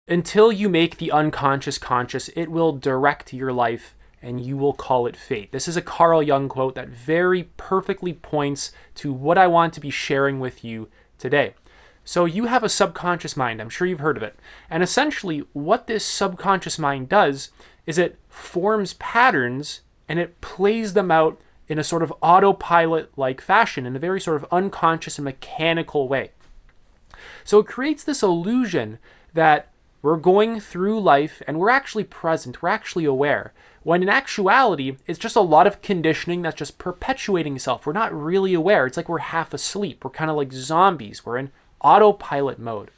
Until you make the unconscious conscious, it will direct your life and you will call it fate. This is a Carl Jung quote that very perfectly points to what I want to be sharing with you today. So you have a subconscious mind. I'm sure you've heard of it. And essentially what this subconscious mind does is it forms patterns and it plays them out in a sort of autopilot-like fashion, in a very sort of unconscious and mechanical way. So it creates this illusion that we're going through life and we're actually present, we're actually aware, when in actuality, it's just a lot of conditioning that's just perpetuating itself. We're not really aware. It's like we're half asleep. We're kind of like zombies. We're in autopilot mode.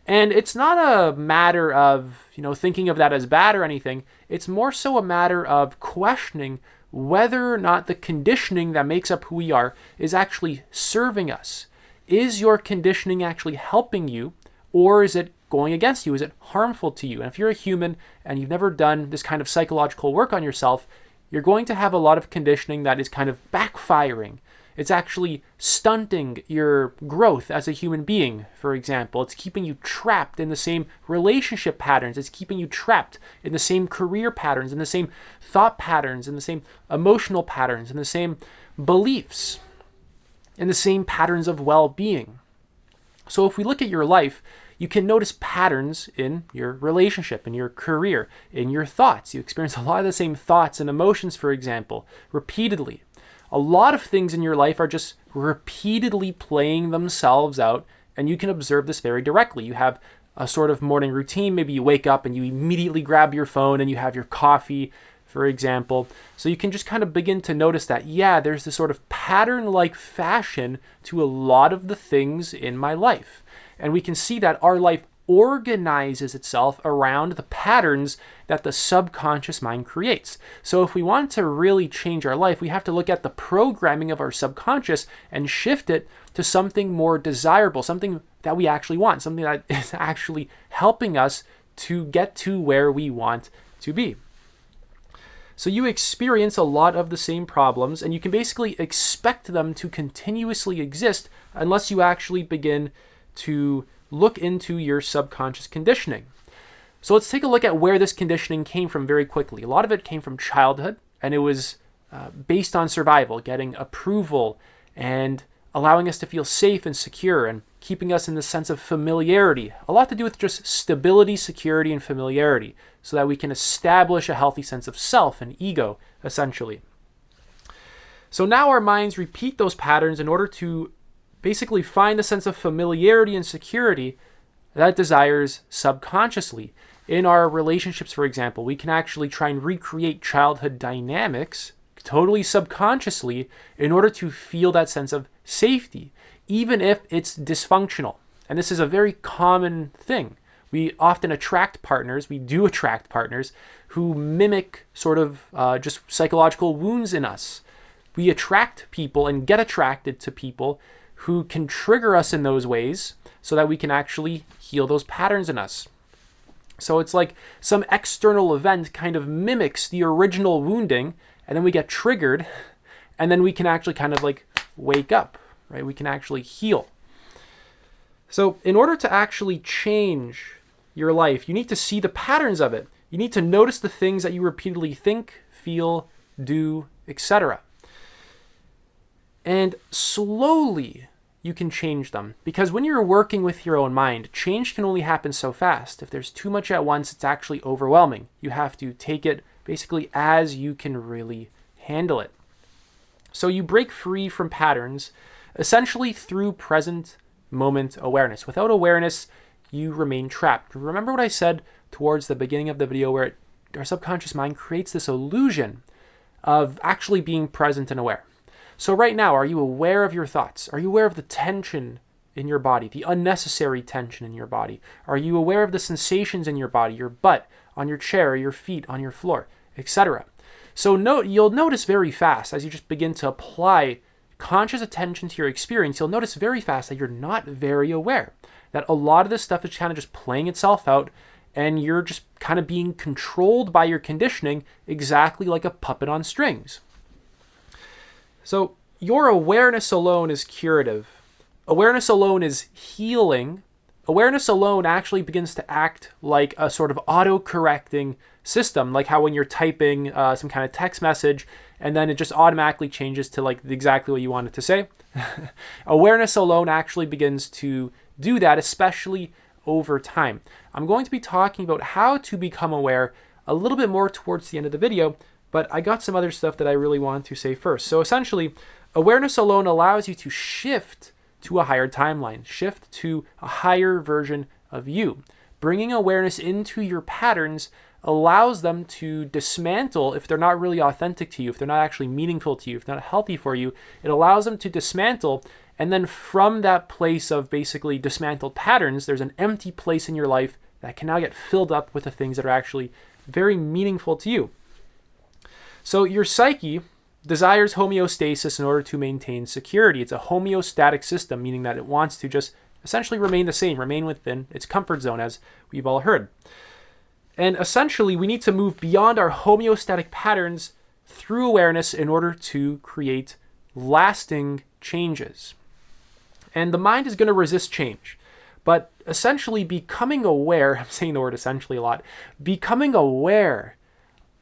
And it's not a matter of, thinking of that as bad or anything. It's more so a matter of questioning whether or not the conditioning that makes up who we are is actually serving us. Is your conditioning actually helping you, or is it going against you? Is it harmful to you? And if you're a human and you've never done this kind of psychological work on yourself, you're going to have a lot of conditioning that is kind of backfiring. It's actually stunting your growth as a human being, for example. It's keeping you trapped in the same relationship patterns. It's keeping you trapped in the same career patterns, in the same thought patterns, in the same emotional patterns, in the same beliefs, in the same patterns of well-being. So if we look at your life, you can notice patterns in your relationship, in your career, in your thoughts. You experience a lot of the same thoughts and emotions, for example, repeatedly. A lot of things in your life are just repeatedly playing themselves out, and you can observe this very directly. You have a sort of morning routine. Maybe you wake up and you immediately grab your phone and you have your coffee, for example. So you can just kind of begin to notice that, there's this sort of pattern-like fashion to a lot of the things in my life. And we can see that our life organizes itself around the patterns that the subconscious mind creates. So if we want to really change our life, we have to look at the programming of our subconscious and shift it to something more desirable, something that we actually want, something that is actually helping us to get to where we want to be. So you experience a lot of the same problems, and you can basically expect them to continuously exist unless you actually begin to look into your subconscious conditioning. So let's take a look at where this conditioning came from very quickly. A lot of it came from childhood, and it was based on survival, getting approval and allowing us to feel safe and secure and keeping us in the sense of familiarity. A lot to do with just stability, security, and familiarity so that we can establish a healthy sense of self and ego, essentially. So now our minds repeat those patterns in order to basically find a sense of familiarity and security that it desires subconsciously. In our relationships, for example, we can actually try and recreate childhood dynamics totally subconsciously in order to feel that sense of safety, even if it's dysfunctional. And this is a very common thing. We often attract partners, we do attract partners who mimic sort of just psychological wounds in us. We attract people and get attracted to people who can trigger us in those ways so that we can actually heal those patterns in us. So it's like some external event kind of mimics the original wounding, and then we get triggered, and then we can actually kind of like wake up, right? We can actually heal. So in order to actually change your life, you need to see the patterns of it. You need to notice the things that you repeatedly think, feel, do, etc. And slowly you can change them. Because when you're working with your own mind, change can only happen so fast. If there's too much at once, it's actually overwhelming. You have to take it basically as you can really handle it. So you break free from patterns essentially through present moment awareness. Without awareness, you remain trapped. Remember what I said towards the beginning of the video where our subconscious mind creates this illusion of actually being present and aware. So right now, are you aware of your thoughts? Are you aware of the tension in your body, the unnecessary tension in your body? Are you aware of the sensations in your body, your butt, on your chair, your feet, on your floor, etc.? So you'll notice very fast as you just begin to apply conscious attention to your experience, you'll notice very fast that you're not very aware, that a lot of this stuff is kind of just playing itself out and you're just kind of being controlled by your conditioning exactly like a puppet on strings. So your awareness alone is curative. Awareness alone is healing. awareness alone actually begins to act like a sort of auto-correcting system, like how when you're typing some kind of text message and then it just automatically changes to like exactly what you want it to say. Awareness alone actually begins to do that, especially over time. I'm going to be talking about how to become aware a little bit more towards the end of the video, but I got some other stuff that I really want to say first. So essentially, awareness alone allows you to shift to a higher timeline, shift to a higher version of you. Bringing awareness into your patterns allows them to dismantle if they're not really authentic to you, if they're not actually meaningful to you, if they're not healthy for you. It allows them to dismantle, and then from that place of basically dismantled patterns, there's an empty place in your life that can now get filled up with the things that are actually very meaningful to you. So your psyche desires homeostasis in order to maintain security. It's a homeostatic system, meaning that it wants to just essentially remain the same, remain within its comfort zone, as we've all heard. And essentially, we need to move beyond our homeostatic patterns through awareness in order to create lasting changes. And the mind is going to resist change. But essentially, becoming aware, I'm saying the word essentially a lot, becoming aware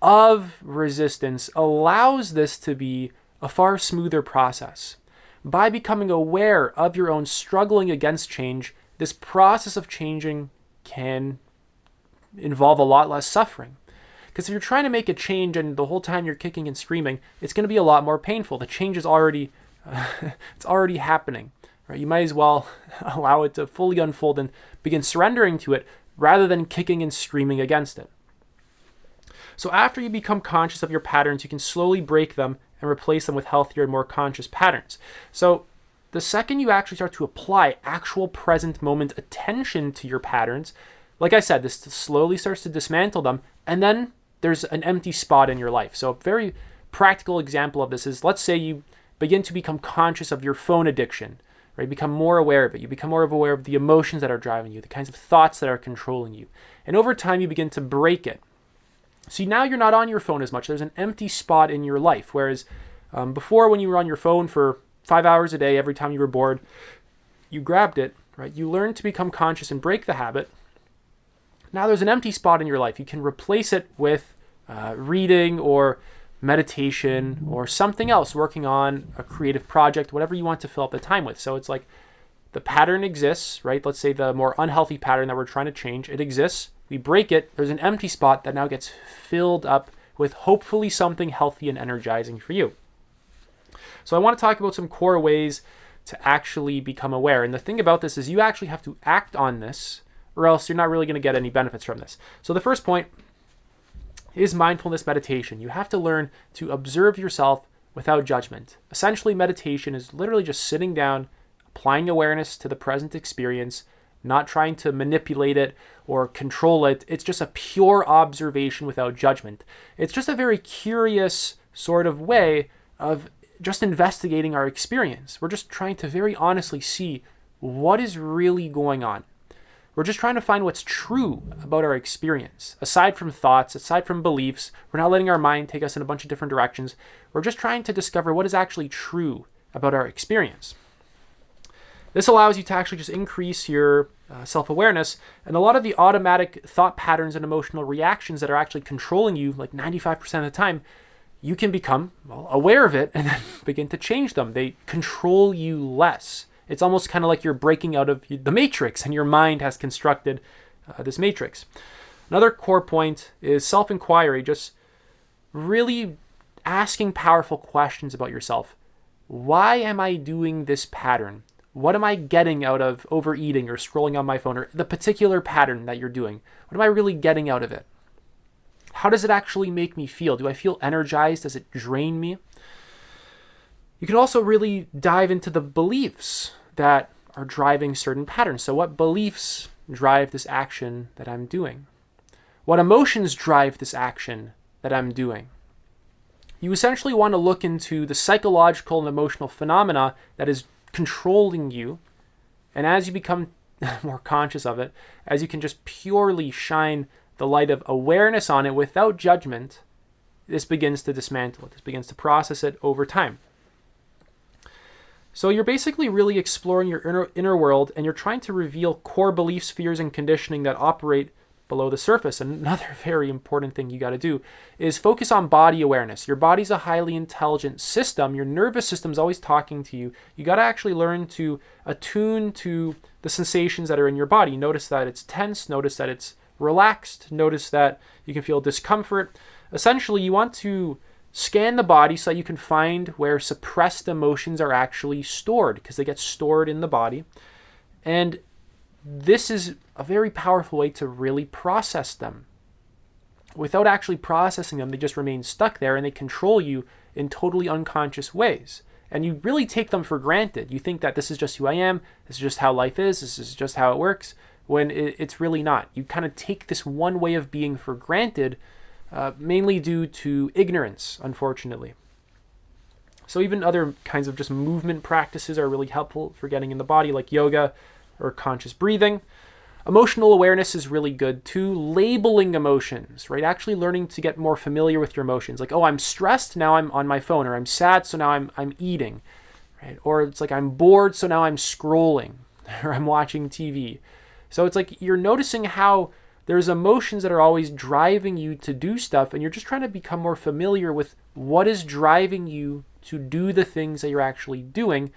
of resistance allows this to be a far smoother process. By becoming aware of your own struggling against change, this process of changing can involve a lot less suffering. Because if you're trying to make a change and the whole time you're kicking and screaming, it's going to be a lot more painful. The change is already, it's already happening. Right? You might as well allow it to fully unfold and begin surrendering to it rather than kicking and screaming against it. So after you become conscious of your patterns, you can slowly break them and replace them with healthier and more conscious patterns. So the second you actually start to apply actual present moment attention to your patterns, like I said, this slowly starts to dismantle them, and then there's an empty spot in your life. So a very practical example of this is, let's say you begin to become conscious of your phone addiction, right? Become more aware of it. You become more aware of the emotions that are driving you, the kinds of thoughts that are controlling you. And over time, you begin to break it. See, now you're not on your phone as much. There's an empty spot in your life. Whereas before, when you were on your phone for 5 hours a day, every time you were bored, you grabbed it, right? You learned to become conscious and break the habit. Now there's an empty spot in your life. You can replace it with reading or meditation or something else, working on a creative project, whatever you want to fill up the time with. So it's like the pattern exists, right? Let's say the more unhealthy pattern that we're trying to change, it exists. We break it. There's an empty spot that now gets filled up with hopefully something healthy and energizing for you. So I want to talk about some core ways to actually become aware. And the thing about this is you actually have to act on this, or else you're not really going to get any benefits from this. So the first point is mindfulness meditation. You have to learn to observe yourself without judgment. Essentially, meditation is literally just sitting down, applying awareness to the present experience, not trying to manipulate it or control it. It's just a pure observation without judgment. It's just a very curious sort of way of just investigating our experience. We're just trying to very honestly see what is really going on. We're just trying to find what's true about our experience. Aside from thoughts, aside from beliefs, we're not letting our mind take us in a bunch of different directions. We're just trying to discover what is actually true about our experience. This allows you to actually just increase your self-awareness, and a lot of the automatic thought patterns and emotional reactions that are actually controlling you, like 95% of the time, you can become aware of it and then begin to change them. They control you less. It's almost kind of like you're breaking out of the matrix and your mind has constructed this matrix. Another core point is self-inquiry, just really asking powerful questions about yourself. Why am I doing this pattern? What am I getting out of overeating or scrolling on my phone, or the particular pattern that you're doing? What am I really getting out of it? How does it actually make me feel? Do I feel energized? Does it drain me? You can also really dive into the beliefs that are driving certain patterns. So what beliefs drive this action that I'm doing? What emotions drive this action that I'm doing? You essentially want to look into the psychological and emotional phenomena that is controlling you. And as you become more conscious of it, as you can just purely shine the light of awareness on it without judgment, this begins to dismantle it. This begins to process it over time. So you're basically really exploring your inner world, and you're trying to reveal core beliefs, fears, and conditioning that operate below the surface. And another very important thing you got to do is focus on body awareness. Your body's a highly intelligent system. Your nervous system's always talking to you. You got to actually learn to attune to the sensations that are in your body. Notice that it's tense. Notice that it's relaxed. Notice that you can feel discomfort. Essentially, you want to scan the body so that you can find where suppressed emotions are actually stored, because they get stored in the body. And this is a very powerful way to really process them. Without actually processing them, they just remain stuck there and they control you in totally unconscious ways. And you really take them for granted. You think that this is just who I am, this is just how life is, this is just how it works, when it's really not. You kind of take this one way of being for granted, mainly due to ignorance, unfortunately. So even other kinds of just movement practices are really helpful for getting in the body, like yoga or conscious breathing. Emotional awareness is really good too. Labeling emotions, right? Actually learning to get more familiar with your emotions. Like, oh, I'm stressed, now I'm on my phone, or I'm sad, so now I'm eating, right? Or it's like I'm bored, so now I'm scrolling, or I'm watching TV. So it's like you're noticing how there's emotions that are always driving you to do stuff, and you're just trying to become more familiar with what is driving you to do the things that you're actually doing.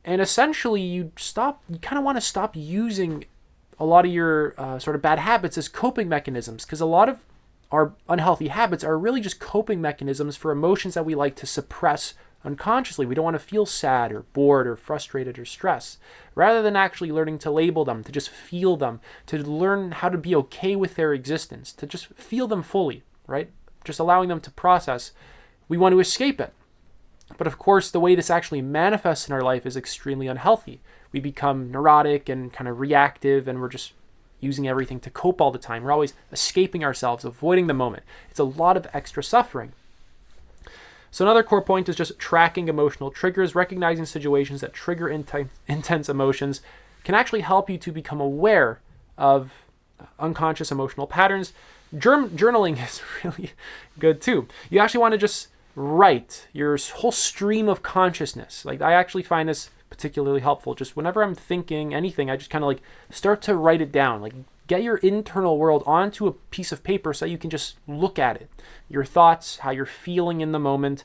And essentially, you kind of want to stop using a lot of your sort of bad habits as coping mechanisms, because a lot of our unhealthy habits are really just coping mechanisms for emotions that we like to suppress unconsciously. We don't want to feel sad or bored or frustrated or stressed. Rather than actually learning to label them, to just feel them, to learn how to be okay with their existence, to just feel them fully, right? Just allowing them to process, we want to escape it. But of course, the way this actually manifests in our life is extremely unhealthy. We become neurotic and kind of reactive, and we're just using everything to cope all the time. We're always escaping ourselves, avoiding the moment. It's a lot of extra suffering. So another core point is just tracking emotional triggers. Recognizing situations that trigger intense emotions can actually help you to become aware of unconscious emotional patterns. Journaling is really good too. You actually want to just write your whole stream of consciousness. Like, I actually find this particularly helpful. Just whenever I'm thinking anything, I just kind of like start to write it down. Like, get your internal world onto a piece of paper so you can just look at it. Your thoughts, how you're feeling in the moment.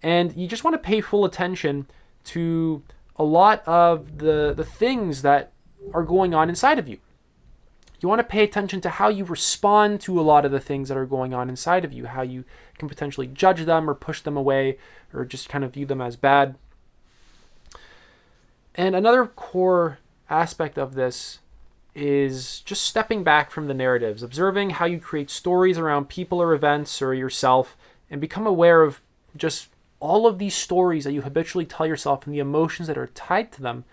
And you just want to pay full attention to a lot of the things that are going on inside of you. You want to pay attention to how you respond to a lot of the things that are going on inside of you, how you can potentially judge them or push them away or just kind of view them as bad. And another core aspect of this is just stepping back from the narratives, observing how you create stories around people or events or yourself, and become aware of just all of these stories that you habitually tell yourself and the emotions that are tied to them,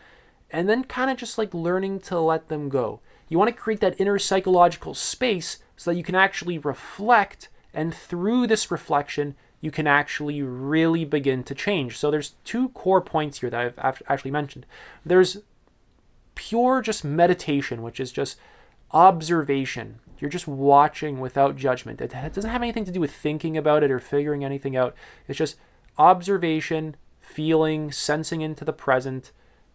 and then kind of just like learning to let them go. You want to create that inner psychological space so that you can actually reflect, and through this reflection, you can actually really begin to change. So there's two core points here that I've actually mentioned. There's pure just meditation, which is just observation. You're just watching without judgment. It doesn't have anything to do with thinking about it or figuring anything out. It's just observation, feeling, sensing into the present.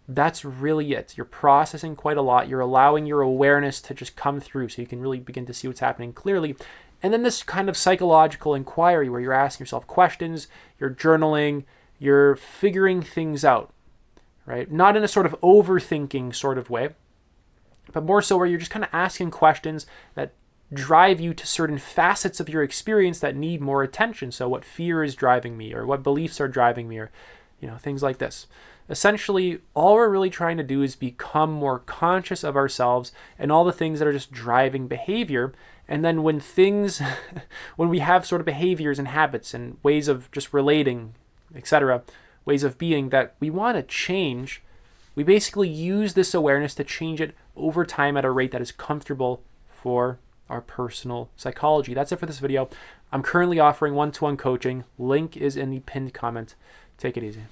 That's really it. You're processing quite a lot. You're allowing your awareness to just come through so you can really begin to see what's happening clearly. And then this kind of psychological inquiry where you're asking yourself questions, you're journaling, you're figuring things out, right? Not in a sort of overthinking sort of way, but more so where you're just kind of asking questions that drive you to certain facets of your experience that need more attention. So what fear is driving me, or what beliefs are driving me, or things like this. Essentially, all we're really trying to do is become more conscious of ourselves and all the things that are just driving behavior. And then when we have sort of behaviors and habits and ways of just relating, etc., ways of being that we want to change, we basically use this awareness to change it over time at a rate that is comfortable for our personal psychology. That's it for this video. I'm currently offering one-to-one coaching. Link is in the pinned comment. Take it easy.